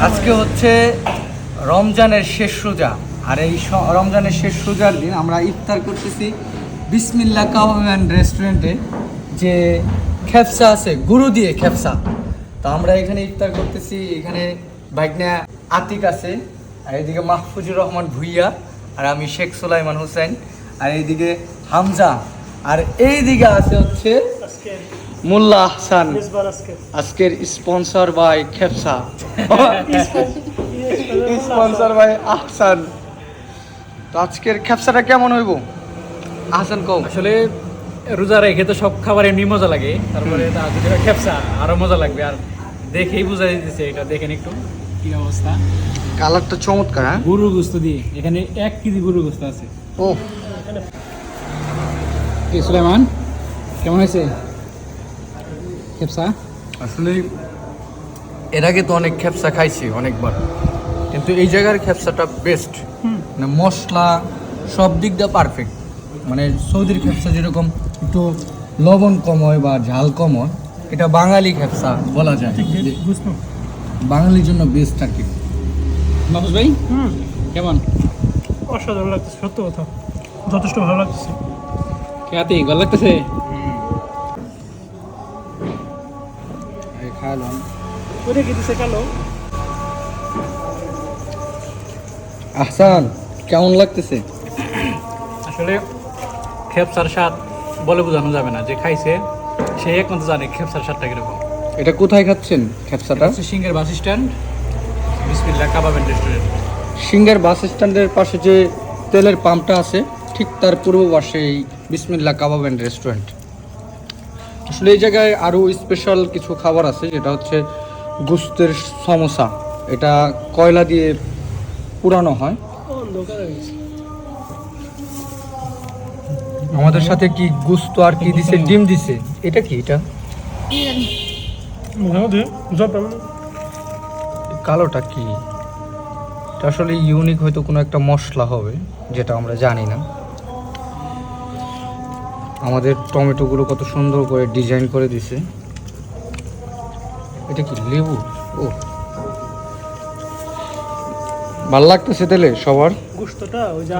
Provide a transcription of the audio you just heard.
আজকে হচ্ছে রমজানের শেষ রোজা, আর এই রমজানের শেষ রোজার দিন আমরা ইফতার করতেছি বিসমিল্লাহ কাবাব অ্যান্ড রেস্টুরেন্টে। যে খেপসা আছে, গুরু দিয়ে খেপসা, তো আমরা এখানে ইফতার করতেছি। এখানে ভাইগনা আতিক আছে, আর এদিকে মাহফুজুর রহমান ভুইয়া, আর আমি শেখ সুলাইমান হোসেন, আর এইদিকে হামজা, আর এইদিকে আছে হচ্ছে মোল্লা আহসান। আজকের স্পন্সর বাই খেপসা, স্পন্সর বাই আহসান। তো আজকের খেপসাটা কেমন হইব আহসান কও? আসলে রোজা রেখে তো সব খাবার এমনি মজা লাগে, তারপরে খেপসা আরো মজা লাগবে। আর দেখেই বোঝা দিতেছে, এটা দেখেন একটু কি অবস্থা। কালারটা চমৎকার। হ্যাঁ, গরুর গোস্ত দিয়ে এখানে 1 কেজি গরুর গোস্ত আছে। ও কি সুলাইমান, কেমন হয়েছে খেপসা? আসলে এর আগে তো অনেক খেপসা খাইছি অনেকবার, কিন্তু এই জায়গার খেপসাটা বেস্ট। মানে মশলা সব দিক দিয়ে পারফেক্ট। মানে সৌদির খেপসা যেরকম একটু লবণ কম হয় বা ঝাল কম হয়, এটা বাঙালি খেপসা বলা যায়, বাঙালির জন্য বেস্ট আর কি। মাহফুজ ভাই কেমন? অসাধারণ লাগতেছে, সত্য কথা, যথেষ্ট ভালো লাগতেছে। খেয়াতে ভালো লাগতেছে। খাইলাম। ওইটা কি দিছে কালো? আহসান কেমন লাগতেছে? আসলে খেপসার স্বাদ বলে বোঝানো যাবে না, যে খাইছে সে একমাত্র জানে খেপসার স্বাদটা কিরকম। এটা কোথায় খাচ্ছেন খেপসাটা? সিঙ্গের বাস স্ট্যান্ড, বিসমিল্লাহ কাবাব এন্ড রেস্টুরেন্ট। সিঙ্গার বাস স্ট্যান্ডের পাশে যে তেলের পাম্পটা আছে, ঠিক তার পূর্ব পাশে এই বিসমিল্লাহ কাবাব অ্যান্ড রেস্টুরেন্ট। আসলে এই জায়গায় আরও স্পেশাল কিছু খাবার আছে, যেটা হচ্ছে গোস্তের সমোসা। এটা কয়লা দিয়ে পুরানো হয়। অন্ধকার হয়ে গেছে। আমাদের সাথে কি গোস্ত আর কি দিছে, ডিম দিছে। এটা কি? এটা কালোটা কি? এটা আসলে ইউনিক, হয়তো কোনো একটা মশলা হবে যেটা আমরা জানি না। আমাদের টমেটোগুলো কত সুন্দর করে ডিজাইন করে দিছে। এটা কি লেবু? ও ভাল লাগতেছে তেলে সবার। গোশতটা ওই যে